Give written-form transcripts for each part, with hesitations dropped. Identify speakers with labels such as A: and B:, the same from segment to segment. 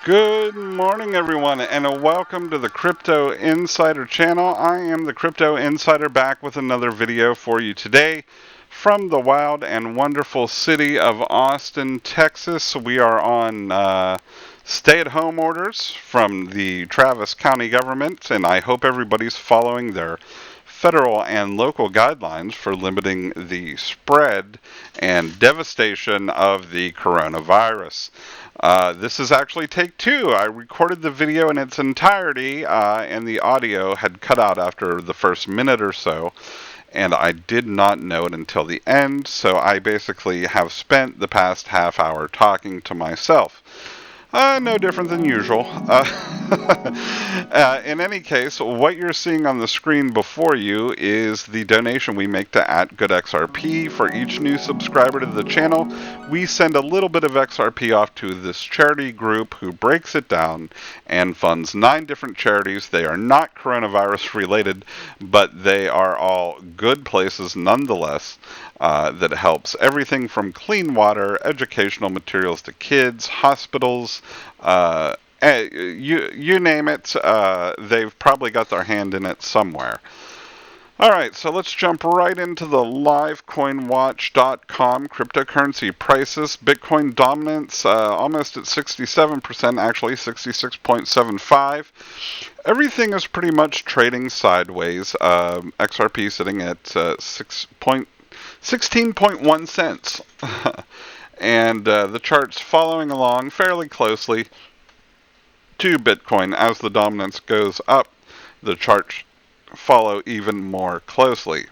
A: Good morning, everyone, and welcome to the Crypto Insider channel. I am the Crypto Insider, back with another video for you today from the wild and wonderful city of Austin, Texas. We are on stay-at-home orders from the Travis County government, and I hope everybody's following their federal and local guidelines for limiting the spread and devastation of the coronavirus. This is actually take two. I recorded the video in its entirety, and the audio had cut out after the first minute or so, and I did not know it until the end, so I basically have spent the past half hour talking to myself. No different than usual. In any case, what you're seeing on the screen before you is the donation we make to @GoodXRP. For each new subscriber to the channel, we send a little bit of XRP off to this charity group who breaks it down and funds 9 different charities. They are not coronavirus related, but they are all good places nonetheless. That helps everything from clean water, educational materials to kids, hospitals, you name it, they've probably got their hand in it somewhere. Alright, so let's jump right into the livecoinwatch.com cryptocurrency prices. Bitcoin dominance almost at 67%, actually 66.75. Everything is pretty much trading sideways. XRP sitting at 16.1 cents. And the chart's following along fairly closely to Bitcoin. As the dominance goes up, the charts follow even more closely.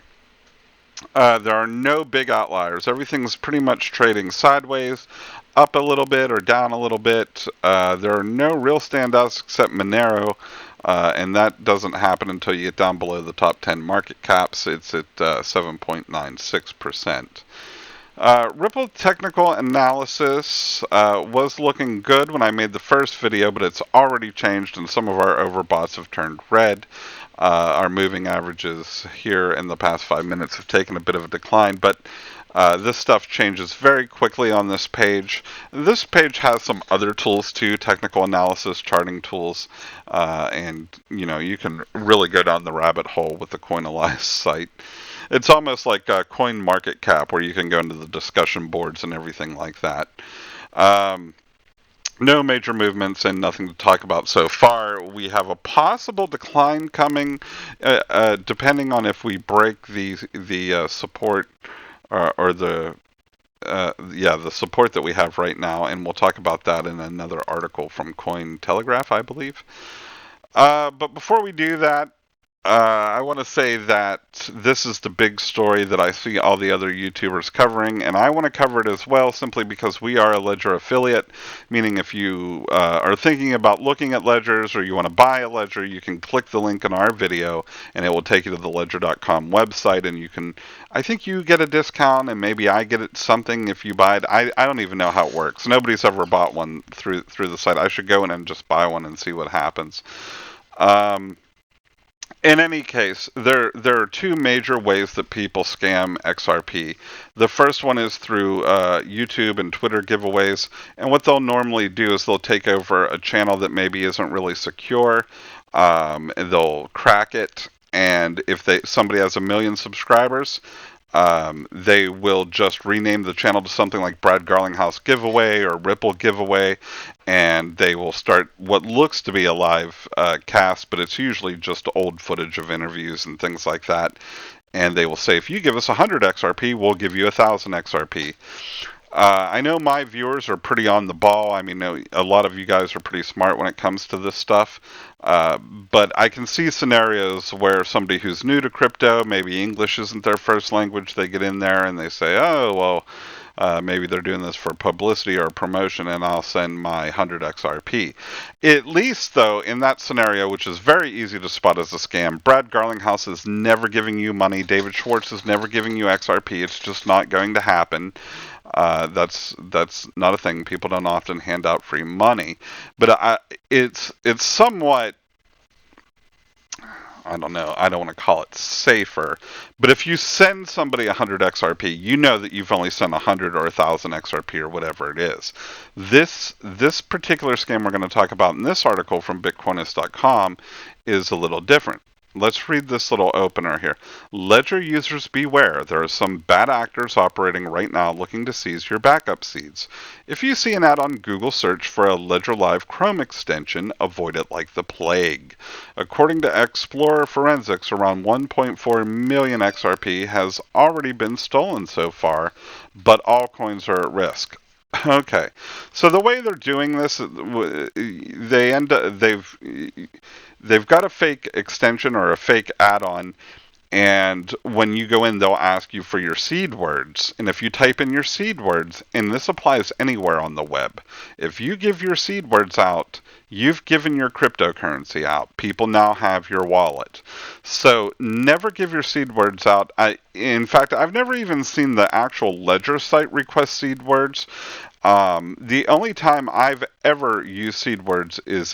A: There are no big outliers. Everything's pretty much trading sideways, up a little bit or down a little bit. There are no real standouts except Monero, and that doesn't happen until you get down below the top 10 market caps. It's at 7.96%. Ripple technical analysis was looking good when I made the first video, but it's already changed and some of our overboughts have turned red. Our moving averages here in the past 5 minutes have taken a bit of a decline, but this stuff changes very quickly on this page. This page has some other tools too, technical analysis, charting tools, and you can really go down the rabbit hole with the Coinalyze site. It's almost like Coin Market Cap, where you can go into the discussion boards and everything like that. No major movements and nothing to talk about so far. We have a possible decline coming, depending on if we break the support or the support that we have right now, and we'll talk about that in another article from Cointelegraph, I believe. But before we do that, I want to say that this is the big story that I see all the other YouTubers covering, and I want to cover it as well simply because we are a Ledger affiliate, meaning if you are thinking about looking at ledgers or you want to buy a ledger, you can click the link in our video and it will take you to the ledger.com website, and you can, I think you get a discount and maybe I get it something if you buy it. I don't even know how it works. Nobody's ever bought one through the site. I should go in and just buy one and see what happens. In any case, there are 2 major ways that people scam XRP. The first one is through YouTube and Twitter giveaways, and what they'll normally do is they'll take over a channel that maybe isn't really secure, and they'll crack it, and if somebody has 1 million subscribers, they will just rename the channel to something like Brad Garlinghouse Giveaway or Ripple Giveaway, and they will start what looks to be a live cast, but it's usually just old footage of interviews and things like that. And they will say, if you give us 100 XRP, we'll give you 1,000 XRP. I know my viewers are pretty on the ball. I mean, a lot of you guys are pretty smart when it comes to this stuff. But I can see scenarios where somebody who's new to crypto, maybe English isn't their first language, they get in there and they say, oh, well, Maybe they're doing this for publicity or promotion, and I'll send my 100 XRP. At least, though, in that scenario, which is very easy to spot as a scam, Brad Garlinghouse is never giving you money. David Schwartz is never giving you XRP. It's just not going to happen. That's not a thing. People don't often hand out free money, but it's somewhat, I don't know. I don't want to call it safer, but if you send somebody 100 XRP, you know that you've only sent 100 or 1,000 XRP or whatever it is. This particular scam we're going to talk about in this article from Bitcoinist.com is a little different. Let's read this little opener here. Ledger users beware. There are some bad actors operating right now looking to seize your backup seeds. If you see an ad on Google search for a Ledger Live Chrome extension, avoid it like the plague. According to Explorer Forensics, around 1.4 million XRP has already been stolen so far, but all coins are at risk. Okay, so the way they're doing this, they've got a fake extension or a fake add-on, and when you go in, they'll ask you for your seed words. And if you type in your seed words, and this applies anywhere on the web, if you give your seed words out, you've given your cryptocurrency out. People now have your wallet. So never give your seed words out. In fact, I've never even seen the actual Ledger site request seed words. The only time I've ever used seed words is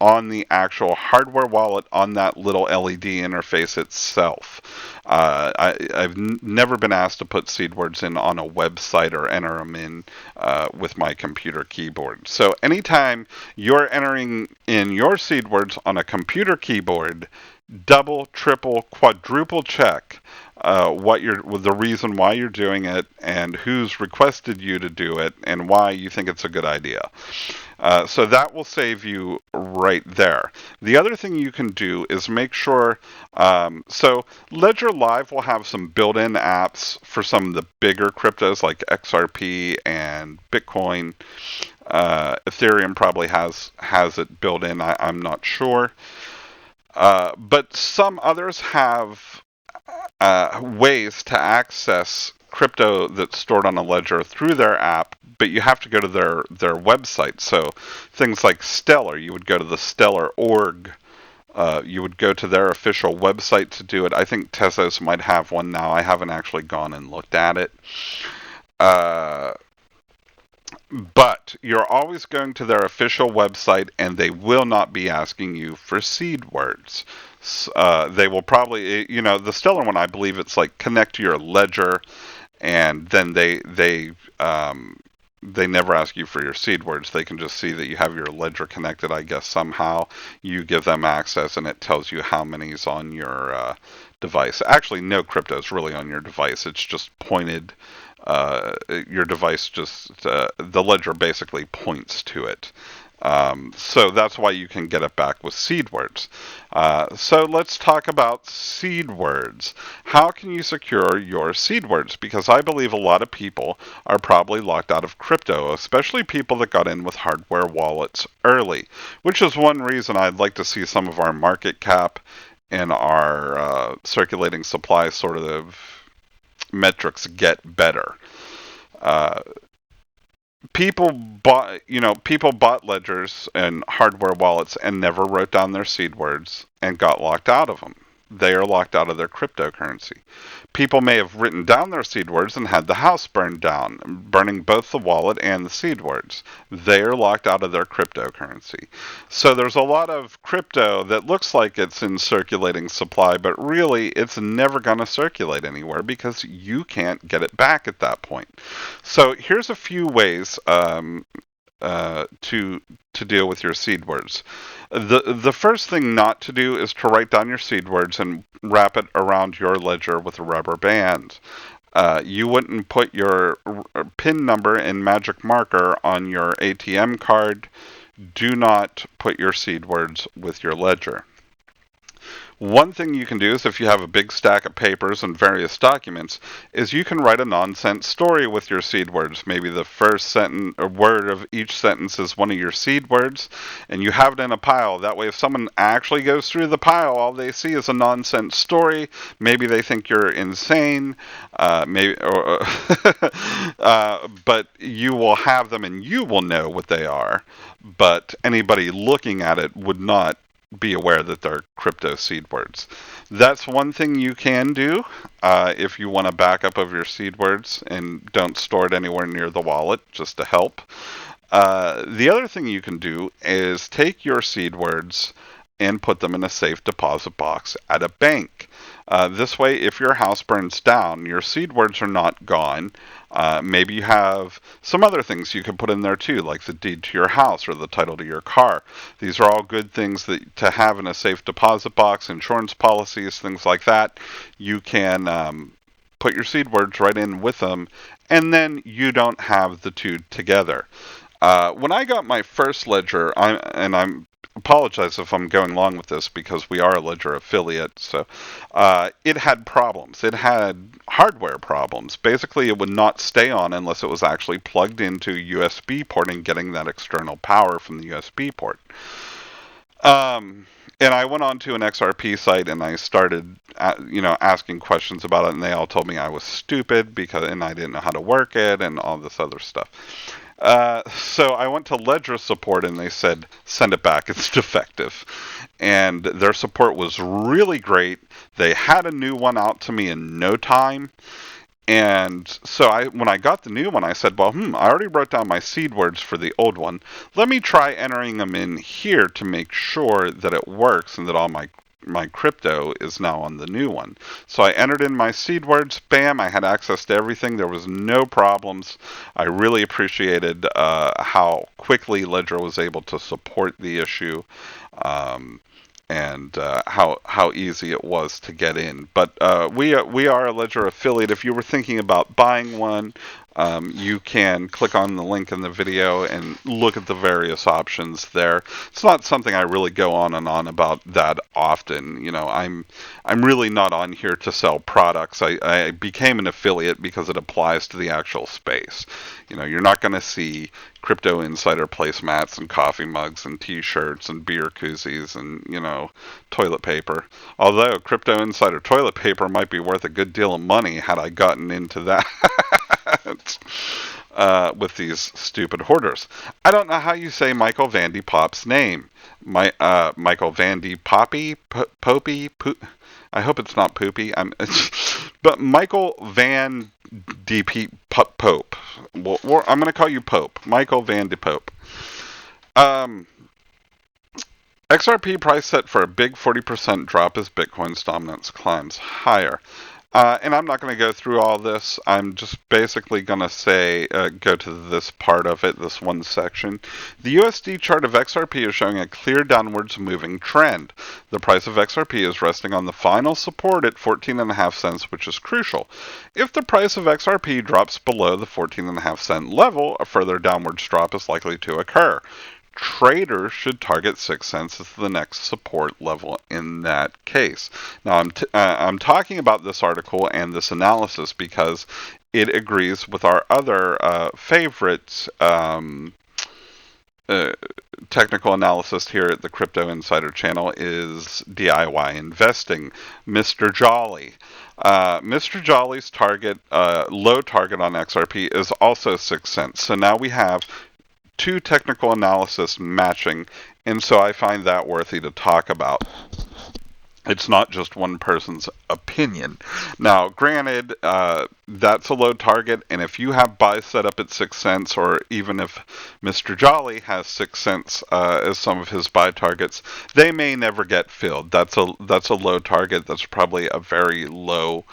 A: on the actual hardware wallet on that little LED interface itself. I've never been asked to put seed words in on a website or enter them in with my computer keyboard. So anytime you're entering in your seed words on a computer keyboard, double, triple, quadruple check the reason why you're doing it and who's requested you to do it and why you think it's a good idea. So that will save you right there. The other thing you can do is make sure, so Ledger Live will have some built-in apps for some of the bigger cryptos like XRP and Bitcoin. Ethereum probably has it built in. I'm not sure. But some others have ways to access crypto that's stored on a ledger through their app, but you have to go to their website. So things like Stellar, you would go to the Stellar org. You would go to their official website to do it. I think Tezos might have one now. I haven't actually gone and looked at it. But you're always going to their official website, and they will not be asking you for seed words. They will probably, the Stellar one, I believe it's like connect to your ledger, and then they never ask you for your seed words. They can just see that you have your ledger connected, I guess, somehow. You give them access, and it tells you how many's on your device. Actually, no crypto is really on your device. It's just pointed. Your device the ledger basically points to it. So that's why you can get it back with seed words. So let's talk about seed words. How can you secure your seed words? Because I believe a lot of people are probably locked out of crypto, especially people that got in with hardware wallets early, which is one reason I'd like to see some of our market cap and our circulating supply sort of metrics get better. People bought ledgers and hardware wallets and never wrote down their seed words and got locked out of them. They are locked out of their cryptocurrency. People may have written down their seed words and had the house burned down, burning both the wallet and the seed words. They are locked out of their cryptocurrency. So there's a lot of crypto that looks like it's in circulating supply, but really it's never going to circulate anywhere because you can't get it back at that point. So here's a few ways to deal with your seed words. The first thing not to do is to write down your seed words and wrap it around your ledger with a rubber band. You wouldn't put your PIN number and magic marker on your ATM card. Do not put your seed words with your ledger. One thing you can do is if you have a big stack of papers and various documents, is you can write a nonsense story with your seed words. Maybe the first sentence or word of each sentence is one of your seed words, and you have it in a pile. That way, if someone actually goes through the pile, all they see is a nonsense story. Maybe they think you're insane, but you will have them and you will know what they are. But anybody looking at it would not be aware that they're crypto seed words. That's one thing you can do if you want a backup of your seed words and don't store it anywhere near the wallet, just to help. The other thing you can do is take your seed words and put them in a safe deposit box at a bank. This way, if your house burns down, your seed words are not gone. Maybe you have some other things you can put in there too, like the deed to your house or the title to your car. These are all good things to have in a safe deposit box, insurance policies, things like that. You can put your seed words right in with them, and then you don't have the two together. When I got my first ledger, I'm apologize if I'm going long with this because we are a Ledger affiliate. So it had problems. It had hardware problems. Basically, it would not stay on unless it was actually plugged into USB port and getting that external power from the USB port. And I went on to an XRP site and I started, asking questions about it, and they all told me I was stupid and I didn't know how to work it and all this other stuff. So I went to Ledger support and they said, send it back, it's defective. And their support was really great. They had a new one out to me in no time. And so when I got the new one, I said, well, I already wrote down my seed words for the old one. Let me try entering them in here to make sure that it works and that all my crypto is now on the new one. So I entered in my seed words, bam, I had access to everything. There was no problems. I really appreciated how quickly Ledger was able to support the issue. And how easy it was to get in. But we are a Ledger affiliate. If you were thinking about buying one, you can click on the link in the video and look at the various options there. It's not something I really go on and on about that often. I'm really not on here to sell products. I became an affiliate because it applies to the actual space. You're not going to see Crypto Insider placemats and coffee mugs and T-shirts and beer koozies and toilet paper. Although Crypto Insider toilet paper might be worth a good deal of money had I gotten into that. With these stupid hoarders. I don't know how you say Michael Vandy Pop's name. Michael Vandy Poppy? Popey? I hope it's not Poopy. But Michael Van D.P. Pope. Well, I'm going to call you Pope. Michael Van de Pope. XRP price set for a big 40% drop as Bitcoin's dominance climbs higher. And I'm not going to go through all this. I'm just basically going to say, go to this part of it, this one section. The USD chart of XRP is showing a clear downwards moving trend. The price of XRP is resting on the final support at 14.5 cents, which is crucial. If the price of XRP drops below the 14.5 cent level, a further downwards drop is likely to occur. Traders should target 6 cents as the next support level in that case. Now, I'm talking about this article and this analysis because it agrees with our other favorite technical analyst here at the Crypto Insider channel is DIY Investing, Mr. Jolly. Mr. Jolly's low target on XRP is also 6 cents. So now we have two technical analysis matching, and so I find that worthy to talk about. It's not just one person's opinion. Now, granted, that's a low target, and if you have buys set up at 6 cents, or even if Mr. Jolly has 6 cents as some of his buy targets, they may never get filled. That's a low target. That's probably a very low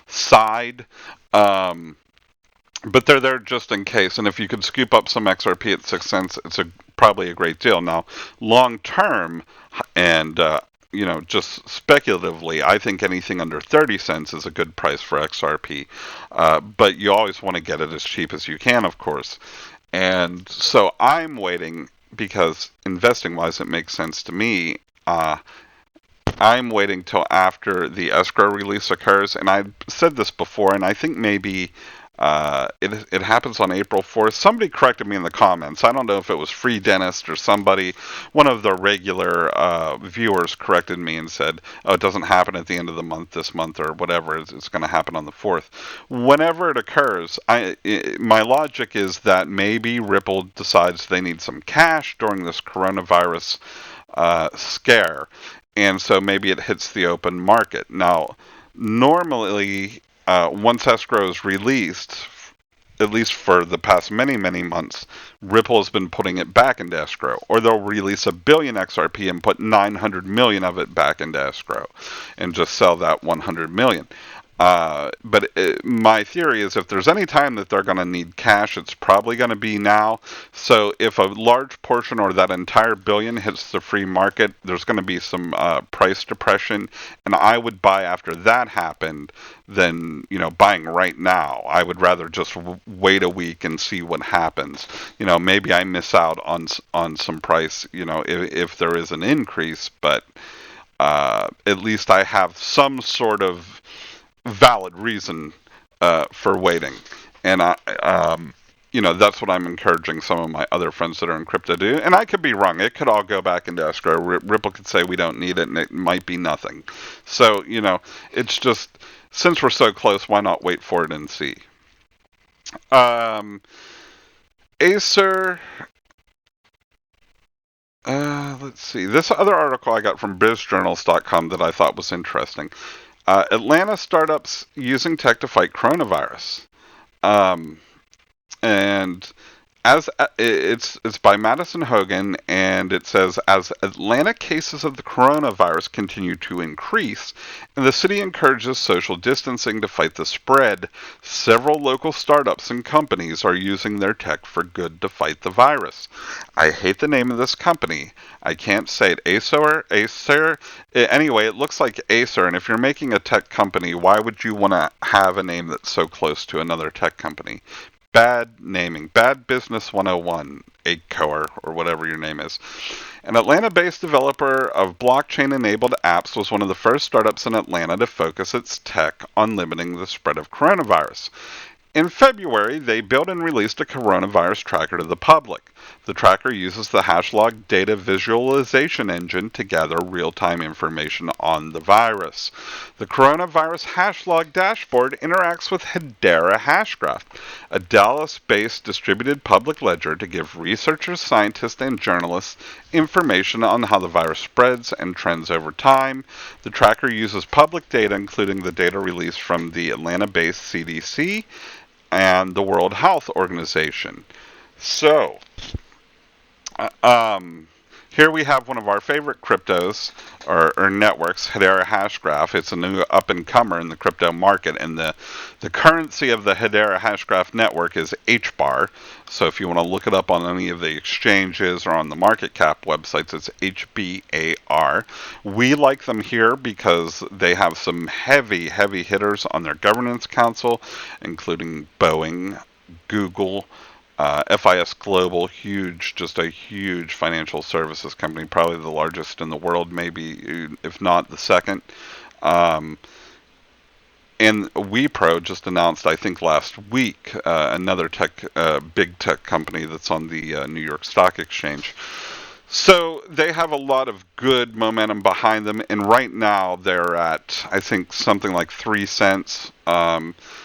A: side. But they're there just in case, and if you could scoop up some XRP at 6 cents, it's probably a great deal. Now, long term, and just speculatively, I think anything under 30 cents is a good price for XRP. But you always want to get it as cheap as you can, of course. And so I'm waiting because investing-wise, it makes sense to me. I'm waiting till after the escrow release occurs, and I've said this before, and I think maybe it happens on April 4th. Somebody corrected me in the comments. I don't know if it was Free Dentist or somebody. One of the regular viewers corrected me and said, "Oh, it doesn't happen at the end of the month this month or whatever. It's going to happen on the 4th." Whenever it occurs, my logic is that maybe Ripple decides they need some cash during this coronavirus scare, and so maybe it hits the open market. Now, normally, once escrow is released, at least for the past many, many months, Ripple has been putting it back into escrow. Or they'll release 1,000,000,000 XRP and put 900 million of it back into escrow and just sell that 100 million. But my theory is if there's any time that they're going to need cash, it's probably going to be now. So if a large portion or that entire billion hits the free market, there's going to be some price depression. And I would buy after that happened than, buying right now. I would rather just wait a week and see what happens. Maybe I miss out on some price, if there is an increase, but at least I have some sort of valid reason for waiting, and that's what I'm encouraging some of my other friends that are in crypto to do. And I could be wrong; it could all go back into escrow. Ripple could say we don't need it, and it might be nothing. So it's just since we're so close, why not wait for it and see? Acer. Let's see. This other article I got from BizJournals.com that I thought was interesting. Atlanta startups using tech to fight coronavirus, and as it's by Madison Hogan, and it says as Atlanta cases of the coronavirus continue to increase, and the city encourages social distancing to fight the spread, several local startups and companies are using their tech for good to fight the virus. I hate the name of this company. I can't say it. Acer. Anyway, it looks like Acer, and if you're making a tech company, why would you want to have a name that's so close to another tech company? Bad naming. Bad Business 101, ACOR, or whatever your name is. An Atlanta-based developer of blockchain-enabled apps was one of the first startups in Atlanta to focus its tech on limiting the spread of coronavirus. In February, they built and released a coronavirus tracker to the public. The tracker uses the Hashlog data visualization engine to gather real-time information on the virus. The coronavirus Hashlog dashboard interacts with Hedera Hashgraph, a Dallas-based distributed public ledger to give researchers, scientists, and journalists information on how the virus spreads and trends over time. The tracker uses public data, including the data released from the Atlanta-based CDC and the World Health Organization. So, here we have one of our favorite cryptos, or networks, Hedera Hashgraph. It's a new up-and-comer in the crypto market, and the currency of the Hedera Hashgraph network is HBAR. So if you want to look it up on any of the exchanges or on the market cap websites, it's HBAR. We like them here because they have some heavy, heavy hitters on their governance council, including Boeing, Google, FIS Global, just a huge financial services company, probably the largest in the world, maybe, if not the second. And Wipro just announced, I think last week, another big tech company that's on the New York Stock Exchange. So they have a lot of good momentum behind them, and right now they're at, I think, something like 3 cents.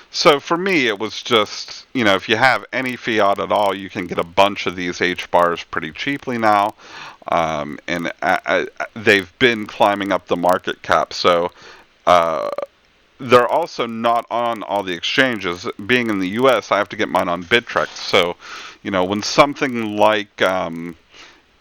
A: So for me, it was just, if you have any fiat at all, you can get a bunch of these HBARs pretty cheaply now. And they've been climbing up the market cap. So they're also not on all the exchanges. Being in the U.S., I have to get mine on Bittrex. So, when something like,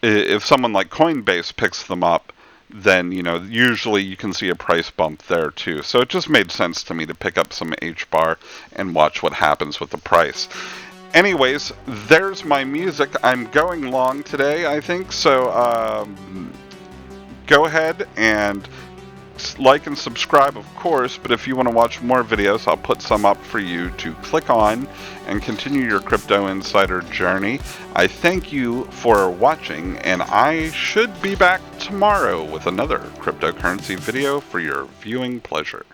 A: if someone like Coinbase picks them up, then, usually you can see a price bump there too. So it just made sense to me to pick up some HBAR and watch what happens with the price. Anyways, there's my music. I'm going long today, I think. So go ahead and like and subscribe, of course, but if you want to watch more videos, I'll put some up for you to click on and continue your crypto insider journey. I thank you for watching, and I should be back tomorrow with another cryptocurrency video for your viewing pleasure.